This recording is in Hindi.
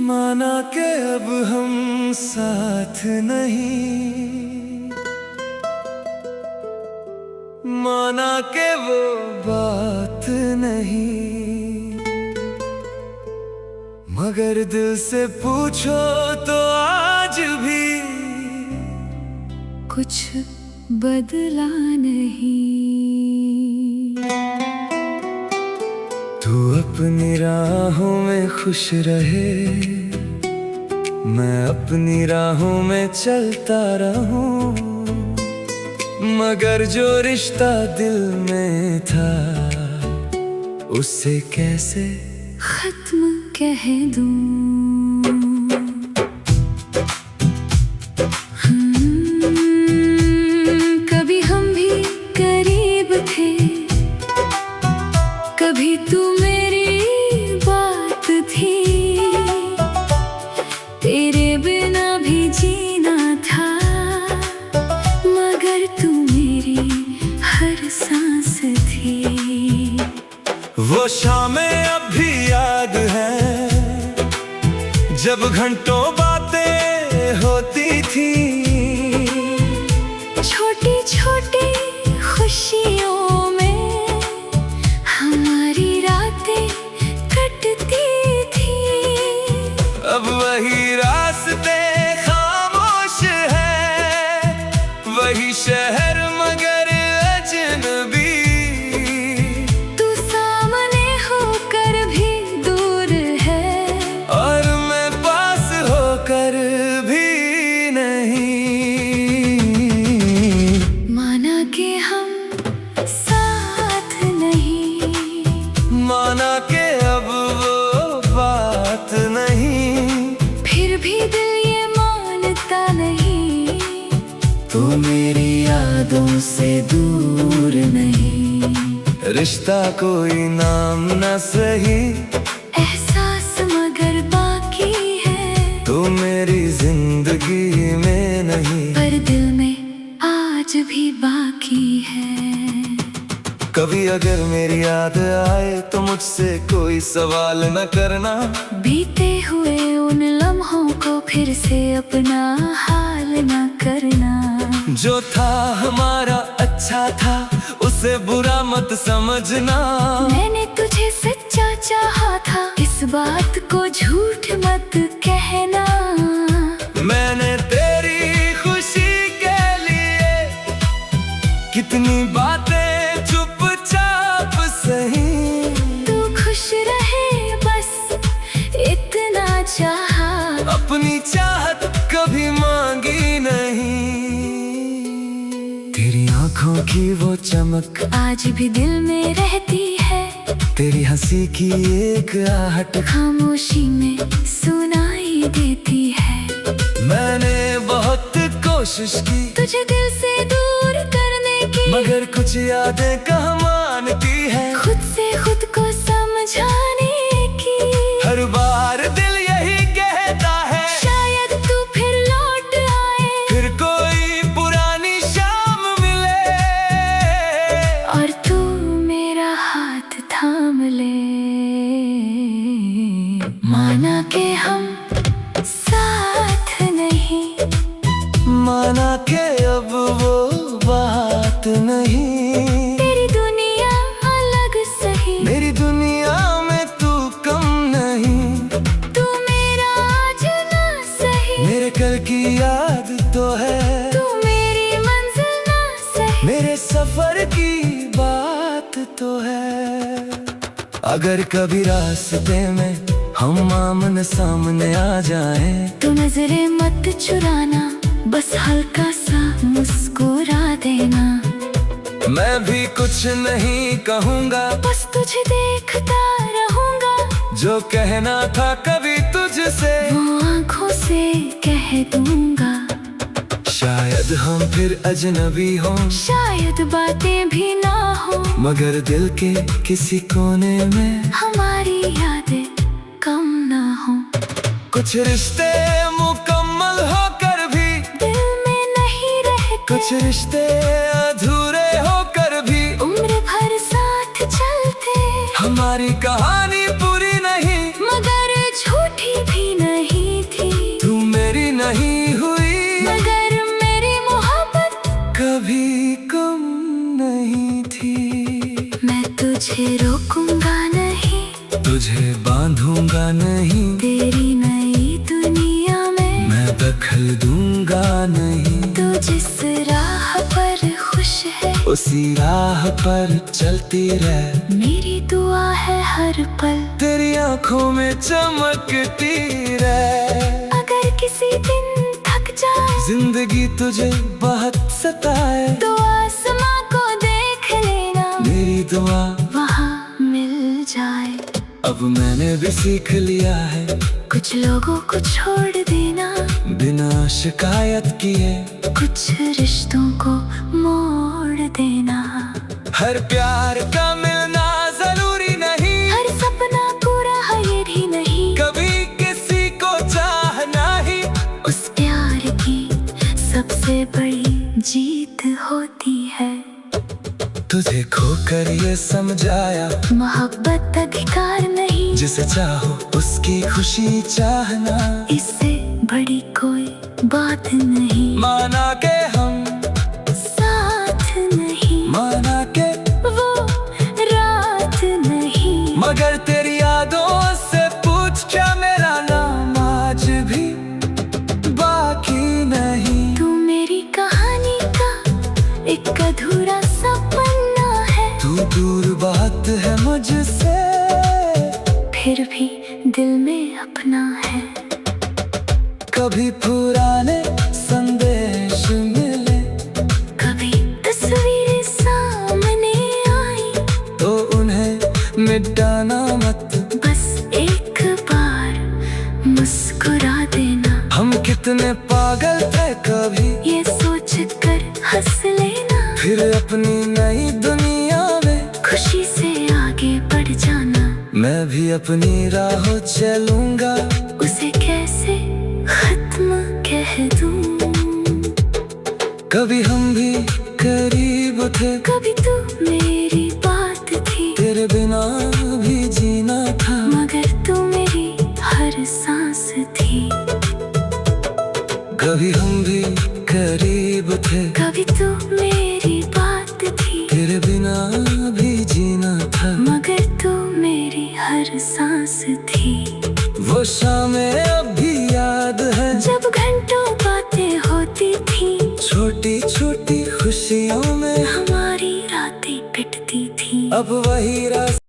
माना के अब हम साथ नहीं, माना के वो बात नहीं, मगर दिल से पूछो तो आज भी कुछ बदला नहीं। तू अपनी राहों में खुश रहे, मैं अपनी राहों में चलता रहूं, मगर जो रिश्ता दिल में था उससे कैसे खत्म कह दूं। कभी हम भी करीब थे, कभी तू मेरी बात थी, तेरे बिना भी जीना था, मगर तू मेरी हर सांस थी। वो शामें अब भी याद है जब घंटों बातें होती थी, छोटी छोटी खुशियों में हमारी रातें कटती थी। अब वही रास्ते खामोश है, वही शहर मगर अजनबी, तू सामने होकर भी दूर है और मैं पास होकर भी नहीं। माना कि हम साथ नहीं, माना के अब वो बात नहीं, फिर भी दिल ये मानता नहीं, तू मेरी यादों से दूर नहीं। रिश्ता कोई नाम न सही, एहसास मगर बाकी है, तू मेरी जिंदगी में नहीं, पर दिल में आज भी बाकी है। कभी अगर मेरी याद आए तो मुझसे कोई सवाल न करना, बीते हुए उन लम्हों को फिर से अपना हाल न करना। जो था हमारा अच्छा था उसे बुरा मत समझना, मैंने तुझे सच्चा चाहा था, इस बात को झूठ मत कहना। मैंने तेरी खुशी के लिए कितनी बातें चुपचाप सही, तू खुश रहे बस इतना चाहा, अपनी चाहत कभी मांगी नहीं। तेरी आंखों की वो चमक आज भी दिल में रहती है, तेरी हंसी की एक आहट खामोशी में सुनाई देती है। मैंने बहुत कोशिश की तुझे दिल से दूर करने की, मगर कुछ यादें कहाँ मानती है, खुद से खुद को समझाने की। हर बार दिल यही कहता है शायद तू फिर लौट आए, फिर कोई पुरानी शाम मिले, और तू मेरा हाथ थाम ले। माना कि हम साथ नहीं, माना के अब वो बात नहीं, तेरी दुनिया अलग सही, मेरी दुनिया में तू कम नहीं, तू मेरा आज ना सही, मेरे कल की याद तो है, तू मेरी मंजिल ना सही, मेरे सफर की बात तो है। अगर कभी रास्ते में हम आमने सामने आ जाएं, तू नजरें मत चुराना, बस हल्का सा मुस्कुरा देना। मैं भी कुछ नहीं कहूँगा, बस तुझे देखता रहूंगा, जो कहना था कभी तुझसे वो आंखों से कह दूंगा। शायद हम फिर अजनबी हों, शायद बातें भी ना हो, मगर दिल के किसी कोने में हमारी यादें कम ना हो। कुछ रिश्ते मुकम्मल होकर भी दिल में नहीं रहते, कुछ रिश्ते अधूरे होकर भी उम्र भर साथ चलते। हम हमारी कहानी पूरी नहीं, मगर झूठी भी नहीं थी। तू मेरी नहीं हुई, मगर मेरी मोहब्बत कभी कम नहीं थी। मैं तुझे रोकूंगा नहीं, तुझे बांधूंगा नहीं, तेरी नई दुनिया में मैं दखल दूंगा नहीं। तू जिस राह पर खुश है, उसी राह पर चलती रह, मेरी दुआ है हर पल तेरी आंखों में चमकती रह। अगर किसी दिन थक जाए, जिंदगी तुझे बहुत सताए, तो आसमां को देख लेना, मेरी दुआ वहाँ मिल जाए। अब मैंने भी सीख लिया है, कुछ लोगों को छोड़ देना, बिना शिकायत किए कुछ रिश्तों को मोड़ देना। हर प्यार का मिलना जरूरी नहीं, हर सपना पूरा है ये भी नहीं, कभी किसी को चाहना ही उस प्यार की सबसे बड़ी जीत होती है। तुझे खोकर ये समझाया, मोहब्बत अधिकार नहीं, जिसे चाहो उसकी खुशी चाहना। इससे बड़ी कोई बात नहीं, माना के हम साथ नहीं, माना के वो रात नहीं, मगर तेरी यादों से पूछ क्या मेरा नाम आज भी बाकी नहीं। तू मेरी कहानी का एक अधूरा सपना है, तू दूर बात है मुझसे, फिर भी दिल में अपना है। कभी पुराने संदेश मिले, कभी तस्वीरें सामने आई, तो उन्हें मिटाना मत, बस एक बार मुस्कुरा देना। हम कितने पागल थे कभी, ये सोच कर हंस लेना, फिर अपनी नई दुनिया में खुशी से आगे बढ़ जाना। मैं भी अपनी राह चलूंगा, उसे कैसे खत्म कह दूं। कभी हम भी करीब थे, कभी तू मेरी बात थी, तेरे बिना भी जीना था, मगर तू मेरी हर सांस थी। कभी हम भी करीब थे, कभी तू मेरी बात थी, तेरे बिना भी जीना था, मगर तू मेरी हर सांस थी। वो शामें अब भी याद है, जब घंटों बातें होती थी, छोटी छोटी खुशियों में हमारी रातें पिटती थी। अब वही रास्ता